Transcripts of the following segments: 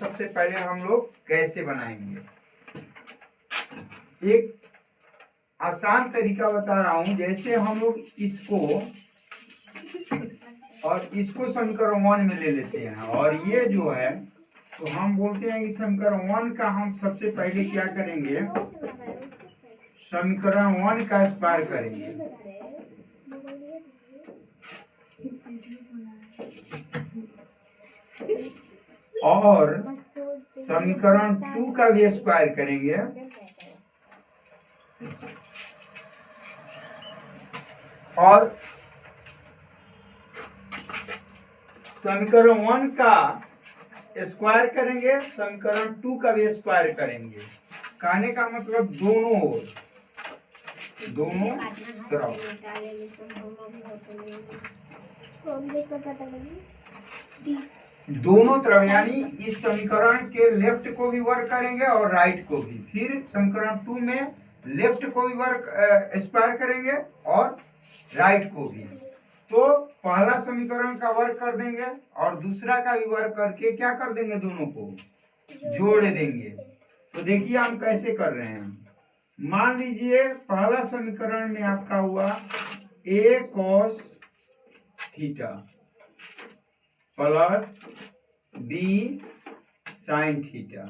सबसे पहले हम लोग कैसे बनाएंगे, एक आसान तरीका बता रहा हूं। जैसे हम लोग इसको और इसको समीकरण 1 में ले लेते हैं और ये जो है तो हम बोलते हैं कि समीकरण 1 का हम सबसे पहले क्या करेंगे, समीकरण 1 का स्क्वायर करेंगे और समीकरण 2 का भी स्क्वायर करेंगे और समीकरण 1 का स्क्वायर करेंगे, समीकरण 2 का भी स्क्वायर करेंगे। कहने का मतलब दोनों तरफ यानी इस समीकरण के लेफ्ट को भी वर्क करेंगे और राइट को भी। फिर समीकरण 2 में लेफ्ट को भी वर्क स्क्वायर करेंगे और राइट को भी। तो पहला समीकरण का वर्क कर देंगे और दूसरा का भी वर्क करके क्या कर देंगे, दोनों को जोड़ देंगे। तो देखिए हम कैसे कर रहे हैं। मान लीजिए पहला समीकरण में आपका हुआ a cos theta plus b sin theta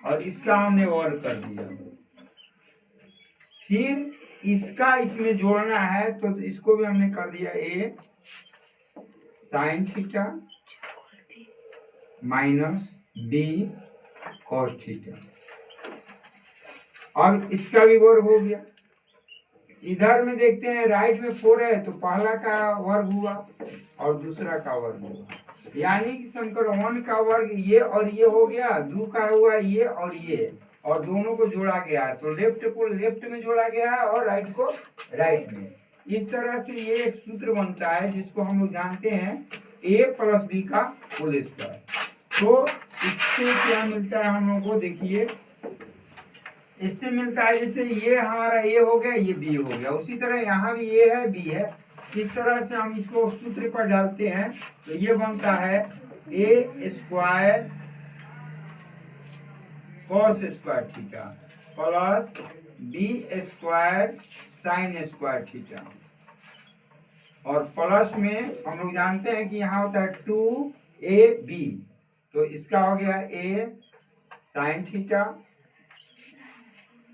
और इसका हमने वर्क कर दिया। फिर इसका इसमें जोड़ना है तो इसको भी हमने कर दिया a sin theta minus b cos theta और इसका भी वर्ग हो गया। इधर में देखते हैं राइट में 4 है तो पहला का वर्ग हुआ और दूसरा का वर्ग हुआ, यानी कि समीकरण 1 का वर्ग ये और ये हो गया, 2 का हुआ ये और दोनों को जोड़ा गया है। तो लेफ्ट को लेफ्ट में जोड़ा गया है और राइट को राइट में। इस तरह से ये एक सूत्र बनता है जिसको हम लोग जानते हैं a प्लस b का होल स्क्वायर। तो इससे क्या मिलता है हम लोग को, देखिए इससे मिलता है जैसे ये हमारा a हो गया, ये b हो गया, उसी तरह यहाँ भी a है b है। इस तरह से हम इसको सूत्र पर डालते हैं तो ये बनता है a square cos square theta plus b square sin square theta और प्लस में हम लोग जानते हैं कि यहाँ होता है 2ab, तो इसका हो गया a sin theta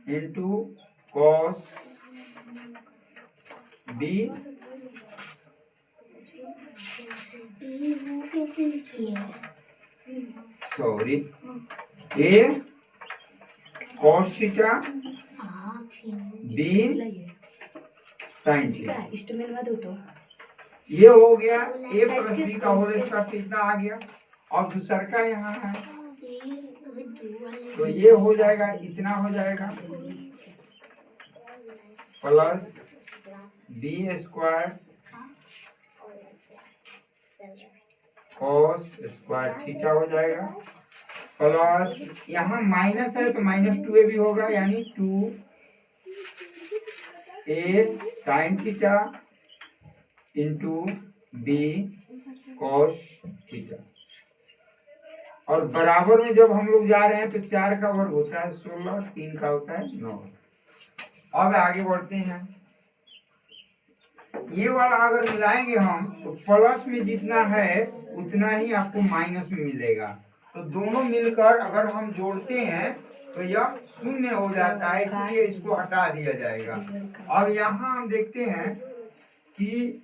into cos b sorry a cos theta b sin theta, ये हो गया a प्लस b का होल स्क्वायर सीधा आ गया और दूसरा का यहाँ है तो ये हो जाएगा, इतना हो जाएगा plus b square cos square theta हो जाएगा प्लस यहाँ माइनस है तो माइनस 2ab होगा, यानी 2a sin theta into b cos theta और बराबर में जब हम लोग जा रहे हैं तो 4 का वर्ग होता है 16, 3 का होता है 9। अब आगे बढ़ते हैं, ये वाला अगर मिलाएंगे हम तो प्लस में जितना है उतना ही आपको माइनस में मिलेगा। तो दोनों मिलकर अगर हम जोड़ते हैं तो यह शून्य हो जाता है, इसलिए इसको हटा दिया जाएगा। अब यहाँ हम देखते हैं कि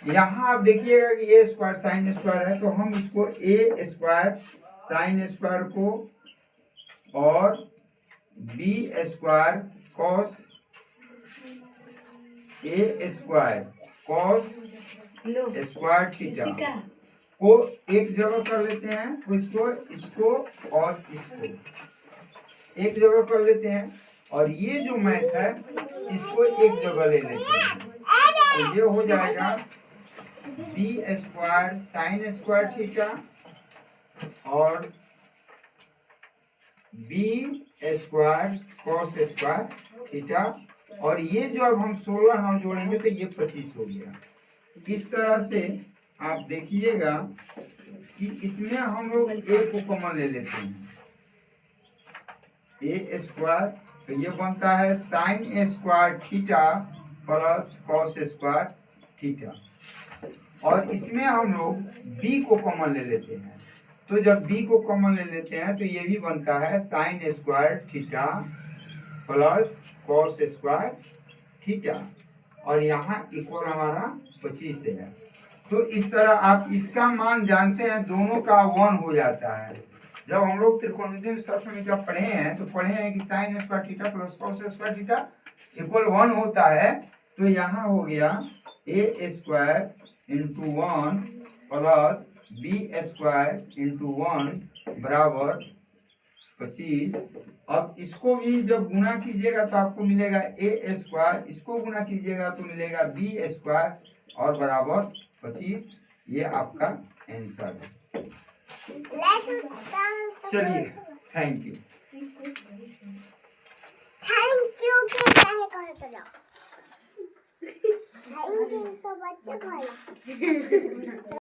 यहाँ आप देखिएगा कि a स्क्वायर साइन स्क्वायर है तो हम इसको a स्क्वायर साइन स्क्वायर को और b square cos a square cos square theta को एक जगह कर लेते हैं, तो इसको और इसको एक जगह कर लेते हैं और ये जो मैथ है इसको एक जगह ले लेते हैं। तो ये हो जाएगा b square sine square theta और b square cos square theta और ये जो अब हम 16 हम जोड़ेंगे तो ये 25 हो गया। इस तरह से आप देखिएगा कि इसमें हम लोग ए को कॉमन ले लेते हैं, ए स्क्वायर, तो ये बनता है sign square theta plus cos square theta. और इसमें हम लोग बी को कॉमन ले लेते हैं, तो जब बी को कॉमन ले लेते हैं तो ये भी बनता है sign square theta plus cos square theta, और यहाँ इक्वल हमारा 25 है। तो इस तरह आप इसका मान जानते हैं, दोनों का 1 हो जाता है। जब हम लोग त्रिकोणमिति में शास्त्र में जब पढ़े हैं तो पढ़े हैं कि sine square theta plus cos square theta equal 1 होता है। तो यहाँ हो गया A square into 1 plus B square into 1 बराबर 25। अब इसको भी जब गुना कीजिएगा तो आपको मिलेगा ए स्क्वायर, इसको गुना कीजिएगा तो मिलेगा बी स्क्वायर और बराबर 25। ये आपका आंसर है। चलिए, थैंक यू। थैंक यू तो बच्चे